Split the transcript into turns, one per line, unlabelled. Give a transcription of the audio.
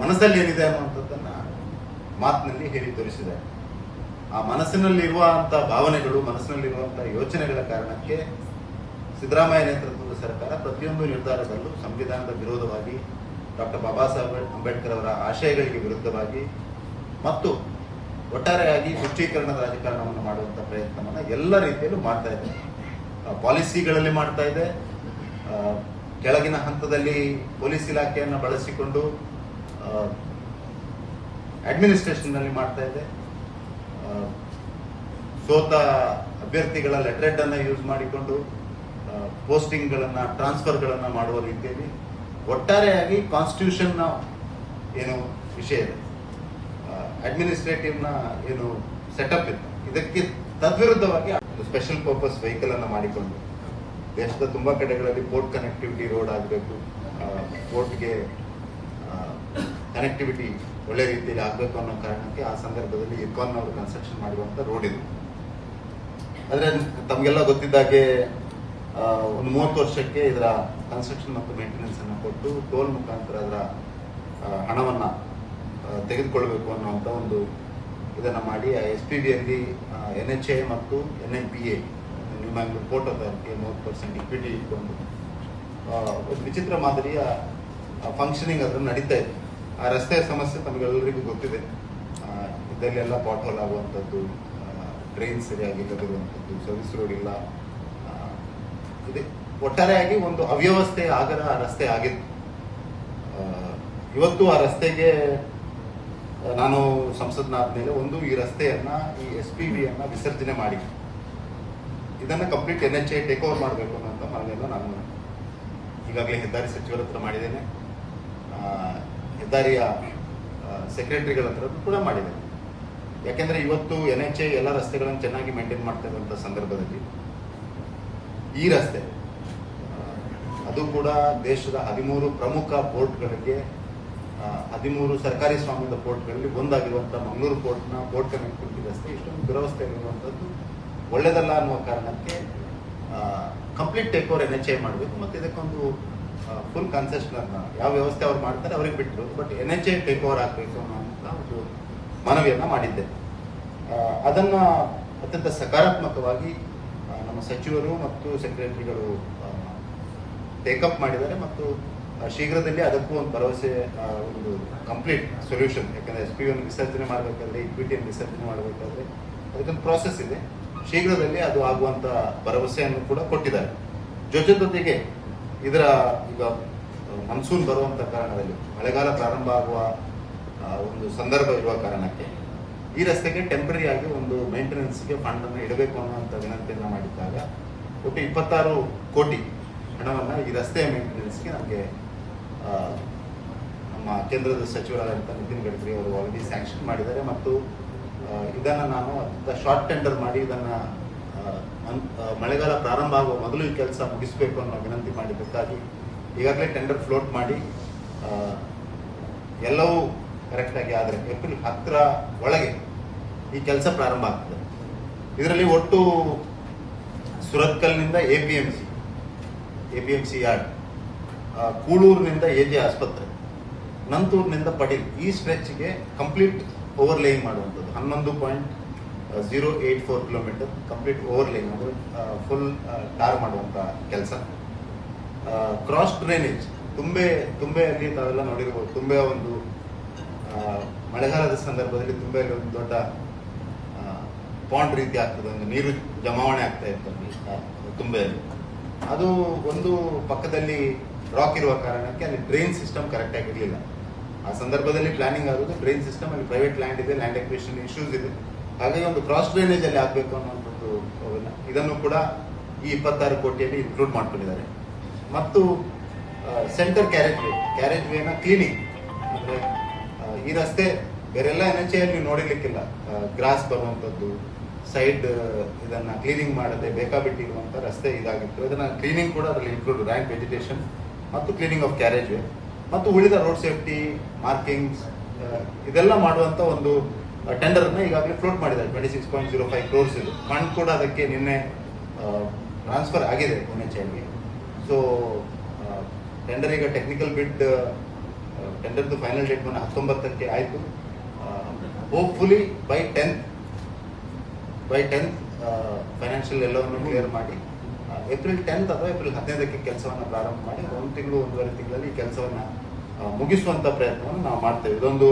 ಮನಸ್ಸಲ್ಲಿ ಏನಿದೆ ಅನ್ನುವಂಥದ್ದನ್ನ ಮಾತಿನಲ್ಲಿ ಹೇಳಿ ತೋರಿಸಿದ್ದಾರೆ. ಆ ಮನಸ್ಸಿನಲ್ಲಿರುವಂತಹ ಭಾವನೆಗಳು, ಮನಸ್ಸಿನಲ್ಲಿರುವಂತಹ ಯೋಚನೆಗಳ ಕಾರಣಕ್ಕೆ ಸಿದ್ದರಾಮಯ್ಯ ನೇತೃತ್ವದ ಸರ್ಕಾರ ಪ್ರತಿಯೊಂದು ನಿರ್ಧಾರದಲ್ಲೂ ಸಂವಿಧಾನದ ವಿರೋಧವಾಗಿ, ಡಾಕ್ಟರ್ ಬಾಬಾ ಸಾಹೇಬ್ ಅಂಬೇಡ್ಕರ್ ಅವರ ಆಶಯಗಳಿಗೆ ವಿರುದ್ಧವಾಗಿ ಮತ್ತು ಒಟ್ಟಾರೆಯಾಗಿ ತುಷ್ಟೀಕರಣದ ರಾಜಕಾರಣವನ್ನು ಮಾಡುವಂಥ ಪ್ರಯತ್ನವನ್ನು ಎಲ್ಲ ರೀತಿಯಲ್ಲೂ ಮಾಡ್ತಾ ಇದೆ. ಪಾಲಿಸಿಗಳಲ್ಲಿ ಮಾಡ್ತಾ ಇದೆ, ಕೆಳಗಿನ ಹಂತದಲ್ಲಿ ಪೊಲೀಸ್ ಇಲಾಖೆಯನ್ನು ಬಳಸಿಕೊಂಡು ಅಡ್ಮಿನಿಸ್ಟ್ರೇಷನ್ನಲ್ಲಿ ಮಾಡ್ತಾ ಇದೆ, ಸೋತ ಅಭ್ಯರ್ಥಿಗಳ ಲೆಟರ್ ಅನ್ನು ಯೂಸ್ ಮಾಡಿಕೊಂಡು ಪೋಸ್ಟಿಂಗ್ಗಳನ್ನು, ಟ್ರಾನ್ಸ್ಫರ್ಗಳನ್ನು ಮಾಡುವ ರೀತಿಯಲ್ಲಿ ಒಟ್ಟಾರೆಯಾಗಿ ಕಾನ್ಸ್ಟಿಟ್ಯೂಷನ್ನ ಏನು ವಿಷಯ ಇದೆ, ಅಡ್ಮಿನಿಸ್ಟ್ರೇಟಿವ್ನ ಏನು ಸೆಟಪ್ ಇದೆ, ಇದಕ್ಕೆ ತದ್ವಿರುದ್ಧವಾಗಿ ಒಂದು ಸ್ಪೆಷಲ್ ಪರ್ಪಸ್ ವೆಹಿಕಲ್ ಅನ್ನು ಮಾಡಿಕೊಂಡು ದೇಶದ ತುಂಬಾ ಕಡೆಗಳಲ್ಲಿ ಪೋರ್ಟ್ ಕನೆಕ್ಟಿವಿಟಿ ರೋಡ್ ಆಗಬೇಕು, ಪೋರ್ಟ್ಗೆ ಕನೆಕ್ಟಿವಿಟಿ ಒಳ್ಳೆ ರೀತಿಯಲ್ಲಿ ಆಗಬೇಕು ಅನ್ನೋ ಕಾರಣಕ್ಕೆ ಆ ಸಂದರ್ಭದಲ್ಲಿ ಇರ್ಕಾನ್ ಅವರು ಕನ್ಸ್ಟ್ರಕ್ಷನ್ ಮಾಡಿರುವಂಥ ರೋಡ್ ಇದು. ಆದರೆ ತಮಗೆಲ್ಲ ಗೊತ್ತಿದ್ದಾಗೆ ಒಂದು 30 ವರ್ಷಕ್ಕೆ ಇದರ ಕನ್ಸ್ಟ್ರಕ್ಷನ್ ಮತ್ತು ಮೇಂಟೆನೆನ್ಸ್ ಅನ್ನು ಕೊಟ್ಟು ಟೋಲ್ ಮುಖಾಂತರ ಅದರ ಹಣವನ್ನು ತೆಗೆದುಕೊಳ್ಬೇಕು ಅನ್ನುವಂಥ ಒಂದು ಇದನ್ನು ಮಾಡಿ SPB ಅಲ್ಲಿ NHA ಮತ್ತು NMPA ನ್ಯೂ ಮ್ಯಾಂಗ್ಳೂರ್ ಪೋರ್ಟ್ ಅಥಾರಿಟಿಗೆ 30% ಇಕ್ವಿಟಿ ಇಟ್ಕೊಂಡು ಒಂದು ವಿಚಿತ್ರ ಮಾದರಿಯ ಫಂಕ್ಷನಿಂಗ್ ಅದನ್ನು ನಡೀತಾ ಇದೆ. ಆ ರಸ್ತೆಯ ಸಮಸ್ಯೆ ತಮಗೆಲ್ಲರಿಗೂ ಗೊತ್ತಿದೆ. ಇದರಲ್ಲೆಲ್ಲ ಪಾಟ್ ಹೋಲ್ ಆಗುವಂಥದ್ದು, ಟ್ರೈನ್ ಸರಿಯಾಗಿಲ್ಲದಿರುವಂಥದ್ದು, ಸರ್ವಿಸ್ ರೋಡ್ ಇಲ್ಲ, ಇದೆ ಒಟ್ಟಾರೆಯಾಗಿ ಒಂದು ಅವ್ಯವಸ್ಥೆಯ ಆಗರ ಆ ರಸ್ತೆ ಆಗಿತ್ತು. ಇವತ್ತು ಆ ರಸ್ತೆಗೆ ನಾನು ಸಂಸದನಾದ ಮೇಲೆ ಈ ರಸ್ತೆಯನ್ನ, ಈ SPB ಅನ್ನ ವಿಸರ್ಜನೆ ಮಾಡಿ ಇದನ್ನ ಕಂಪ್ಲೀಟ್ NHA ಟೇಕ್ ಓವರ್ ಮಾಡಬೇಕು ಅನ್ನೋ ಮನವಿಯನ್ನು ನಾನು ಈಗಾಗಲೇ ಹೆದ್ದಾರಿ ಸಚಿವರ ಹತ್ರ ಮಾಡಿದ್ದೇನೆ, ಹೆದ್ದಾರಿಯ ಸೆಕ್ರೆಟರಿಗಳ ಹತ್ರ ಕೂಡ ಮಾಡಿದ್ದೇನೆ. ಯಾಕೆಂದ್ರೆ ಇವತ್ತು NHA ಎಲ್ಲ ರಸ್ತೆಗಳನ್ನು ಚೆನ್ನಾಗಿ ಮೇಂಟೈನ್ ಮಾಡ್ತಾ ಇರುವಂತಹ ಸಂದರ್ಭದಲ್ಲಿ ಈ ರಸ್ತೆ ಅದು ಕೂಡ ದೇಶದ 13 ಪ್ರಮುಖ ಪೋರ್ಟ್ಗಳಿಗೆ, 13 ಸರ್ಕಾರಿ ಸ್ವಾಮ್ಯದ ಪೋರ್ಟ್ಗಳಲ್ಲಿ ಒಂದಾಗಿರುವಂತಹ ಮಂಗಳೂರು ಪೋರ್ಟ್ನ ಪೋರ್ಟ್ ಕನೆಕ್ಟಿವಿಟಿ ರಸ್ತೆ ಇಷ್ಟೊಂದು ದುರವಸ್ಥೆ ಇರುವಂಥದ್ದು ಒಳ್ಳೆಯದಲ್ಲ ಅನ್ನುವ ಕಾರಣಕ್ಕೆ ಕಂಪ್ಲೀಟ್ ಟೇಕ್ ಓವರ್ NHA ಮಾಡಬೇಕು ಮತ್ತು ಇದಕ್ಕೊಂದು ಫುಲ್ ಕನ್ಸೆಷನ್ ಯಾವ ವ್ಯವಸ್ಥೆ ಅವ್ರು ಮಾಡ್ತಾರೆ ಅವ್ರಿಗೆ ಬಿಟ್ಟರು, ಬಟ್ NHA ಟೇಕ್ ಓವರ್ ಆಗಬೇಕು ಅನ್ನೋಂಥ ಒಂದು ಮನವಿಯನ್ನು ಮಾಡಿದ್ದೆ. ಅದನ್ನು ಅತ್ಯಂತ ಸಕಾರಾತ್ಮಕವಾಗಿ ನಮ್ಮ ಸಚಿವರು ಮತ್ತು ಸೆಕ್ರೆಟರಿಗಳು ಟೇಕಪ್ ಮಾಡಿದ್ದಾರೆ ಮತ್ತು ಶೀಘ್ರದಲ್ಲಿ ಅದಕ್ಕೂ ಒಂದು ಭರವಸೆ, ಒಂದು ಕಂಪ್ಲೀಟ್ ಸೊಲ್ಯೂಷನ್. ಯಾಕಂದರೆ SPB ವಿಸರ್ಜನೆ ಮಾಡಬೇಕಾದ್ರೆ, ಇಕ್ವಿಟಿಯನ್ನು ವಿಸರ್ಜನೆ ಮಾಡಬೇಕಾದ್ರೆ ಅದಕ್ಕೊಂದು ಪ್ರಾಸೆಸ್ ಇದೆ. ಶೀಘ್ರದಲ್ಲಿ ಅದು ಆಗುವಂತ ಭರವಸೆಯನ್ನು ಕೂಡ ಕೊಟ್ಟಿದ್ದಾರೆ. ಜೊತೆಗೆ ಇದರ ಈಗ ಮನ್ಸೂನ್ ಬರುವಂತ ಕಾರಣದಲ್ಲಿ, ಮಳೆಗಾಲ ಪ್ರಾರಂಭ ಆಗುವ ಒಂದು ಸಂದರ್ಭ ಇರುವ ಕಾರಣಕ್ಕೆ ಈ ರಸ್ತೆಗೆ ಟೆಂಪರರಿ ಆಗಿ ಒಂದು ಮೇಂಟೆನೆನ್ಸ್ಗೆ ಫಂಡ್ ಅನ್ನು ಇಡಬೇಕು ಅನ್ನುವಂಥ ವಿನಂತಿಯನ್ನು ಮಾಡಿದ್ದಾಗ ಒಟ್ಟು 26 ಕೋಟಿ ಹಣವನ್ನು ಈ ರಸ್ತೆಯ ಮೇಂಟೆನೆನ್ಸ್ಗೆ ನಮಗೆ ನಮ್ಮ ಕೇಂದ್ರದ ಸಚಿವರಾದಂಥ ನಿತಿನ್ ಗಡ್ಕರಿ ಅವರು ಆಲ್ರೆಡಿ ಸ್ಯಾಂಕ್ಷನ್ ಮಾಡಿದ್ದಾರೆ ಮತ್ತು ಇದನ್ನು ನಾನು ಶಾರ್ಟ್ ಟೆಂಡರ್ ಮಾಡಿ ಇದನ್ನು ಮಳೆಗಾಲ ಪ್ರಾರಂಭ ಆಗುವ ಮೊದಲು ಈ ಕೆಲಸ ಮುಗಿಸಬೇಕು ಅನ್ನೋ ವಿನಂತಿ ಮಾಡಿದ್ದಕ್ಕಾಗಿ ಈಗಾಗಲೇ ಟೆಂಡರ್ ಫ್ಲೋಟ್ ಮಾಡಿ ಎಲ್ಲವೂ ಕರೆಕ್ಟಾಗಿ ಆದರೆ ಏಪ್ರಿಲ್ 10ರ ಒಳಗೆ ಈ ಕೆಲಸ ಪ್ರಾರಂಭ ಆಗ್ತದೆ. ಇದರಲ್ಲಿ ಒಟ್ಟು ಸುರತ್ಕಲ್ನಿಂದ APMC ಯಾರ್ಡ್, ಕೂಳೂರಿನಿಂದ AJ ಆಸ್ಪತ್ರೆ, ನಂತೂರಿನಿಂದ ಪಟೀಲ್, ಈ ಸ್ಟ್ರೆಚ್ಗೆ ಕಂಪ್ಲೀಟ್ ಓವರ್ಲೇಯಿಂಗ್ ಮಾಡುವಂಥದ್ದು 11.084 ಕಿಲೋಮೀಟರ್ ಕಂಪ್ಲೀಟ್ ಓವರ್ಲೇಯಿಂಗ್, ಅಂದರೆ ಫುಲ್ ಟಾರ್ ಮಾಡುವಂಥ ಕೆಲಸ. ಕ್ರಾಸ್ ಡ್ರೈನೇಜ್ ತುಂಬೆಯಲ್ಲಿ ತಾವೆಲ್ಲ ನೋಡಿರ್ಬೋದು, ತುಂಬೆ ಒಂದು ಮಳೆಗಾಲದ ಸಂದರ್ಭದಲ್ಲಿ ತುಂಬೆಯಲ್ಲಿ ಒಂದು ದೊಡ್ಡ ಪಾಂಡ್ ರೀತಿ ಆಗ್ತದೆ, ಒಂದು ನೀರು ಜಮಾವಣೆ ಆಗ್ತಾ ಇತ್ತು ತುಂಬೆಯಲ್ಲಿ. ಅದು ಒಂದು ಪಕ್ಕದಲ್ಲಿ ರಾಕ್ ಇರುವ ಕಾರಣಕ್ಕೆ ಅಲ್ಲಿ ಡ್ರೈನ್ ಸಿಸ್ಟಮ್ ಕರೆಕ್ಟ್ ಆಗಿರಲಿಲ್ಲ. ಆ ಸಂದರ್ಭದಲ್ಲಿ ಪ್ಲಾನಿಂಗ್ ಆಗೋದು ಡ್ರೈನ್ ಸಿಸ್ಟಮ್, ಅಲ್ಲಿ ಪ್ರೈವೇಟ್ ಲ್ಯಾಂಡ್ ಇದೆ, ಲ್ಯಾಂಡ್ ಎಕ್ವಿಷನ್ ಇಶ್ಯೂಸ್ ಇದೆ, ಹಾಗಾಗಿ ಒಂದು ಕ್ರಾಸ್ ಡ್ರೈನೇಜ್ ಅಲ್ಲಿ ಆಗಬೇಕು ಅನ್ನೋಂಥದ್ದು ಇದನ್ನು ಕೂಡ ಈ 26 ಕೋಟಿಯಲ್ಲಿ ಇನ್ಕ್ಲೂಡ್ ಮಾಡ್ಕೊಂಡಿದ್ದಾರೆ. ಮತ್ತು ಸೆಂಟರ್ ಕ್ಯಾರೇಜ್ ವೇನ ಕ್ಲೀನಿಂಗ್, ಅಂದರೆ ಈ ರಸ್ತೆ ಬೇರೆಲ್ಲ NHA ಅಲ್ಲಿ ನೋಡಿರ್ಲಿಕ್ಕಿಲ್ಲ, ಗ್ರಾಸ್ ಬರುವಂಥದ್ದು, ಸೈಡ್ ಇದನ್ನ ಕ್ಲೀನಿಂಗ್ ಮಾಡದೆ ಬೇಕಾಬಿಟ್ಟಿ ಇರುವಂಥ ರಸ್ತೆ ಇದಾಗಿತ್ತು. ಇದನ್ನ ಕ್ಲೀನಿಂಗ್ ಕೂಡ ಅದರಲ್ಲಿ ಇನ್ಕ್ಲೂಡ್, ರ್ಯಾಂಕ್ ವೆಜಿಟೇಷನ್ ಮತ್ತು ಕ್ಲೀನಿಂಗ್ ಆಫ್ ಕ್ಯಾರೇಜ್ ವೇ ಮತ್ತು ಉಳಿದ ರೋಡ್ ಸೇಫ್ಟಿ ಮಾರ್ಕಿಂಗ್ಸ್ ಇದೆಲ್ಲ ಮಾಡುವಂಥ ಒಂದು ಟೆಂಡರ್ ಅನ್ನು ಈಗಾಗಲೇ ಫ್ಲೋಟ್ ಮಾಡಿದ್ದಾರೆ. 26.05 crores ಇದು ಫಂಡ್ ಕೂಡ ಅದಕ್ಕೆ ನಿನ್ನೆ ಟ್ರಾನ್ಸ್ಫರ್ ಆಗಿದೆ NHAಗೆ. ಸೊ ಟೆಂಡರ್ ಈಗ ಟೆಕ್ನಿಕಲ್ ಬಿಡ್ ಟೆಂಡರ್ದು ಫೈನಲ್ ಡೇಟ್ ಮೊನ್ನೆ 19ಕ್ಕೆ ಆಯಿತು. ಹೋಪ್ಫುಲಿ ಬೈ 10th ಫೈನಾನ್ಷಿಯಲ್ ಎಲ್ಲವನ್ನು ಕ್ಲಿಯರ್ ಮಾಡಿ ಏಪ್ರಿಲ್ 10th ಅಥವಾ ಏಪ್ರಿಲ್ 15ಕ್ಕೆ ಕೆಲಸವನ್ನು ಪ್ರಾರಂಭ ಮಾಡಿ 1 ತಿಂಗಳು 1.5 ತಿಂಗಳಲ್ಲಿ ಈ ಕೆಲಸವನ್ನು ಮುಗಿಸುವಂಥ ಪ್ರಯತ್ನವನ್ನು ನಾವು ಮಾಡ್ತೇವೆ. ಇದೊಂದು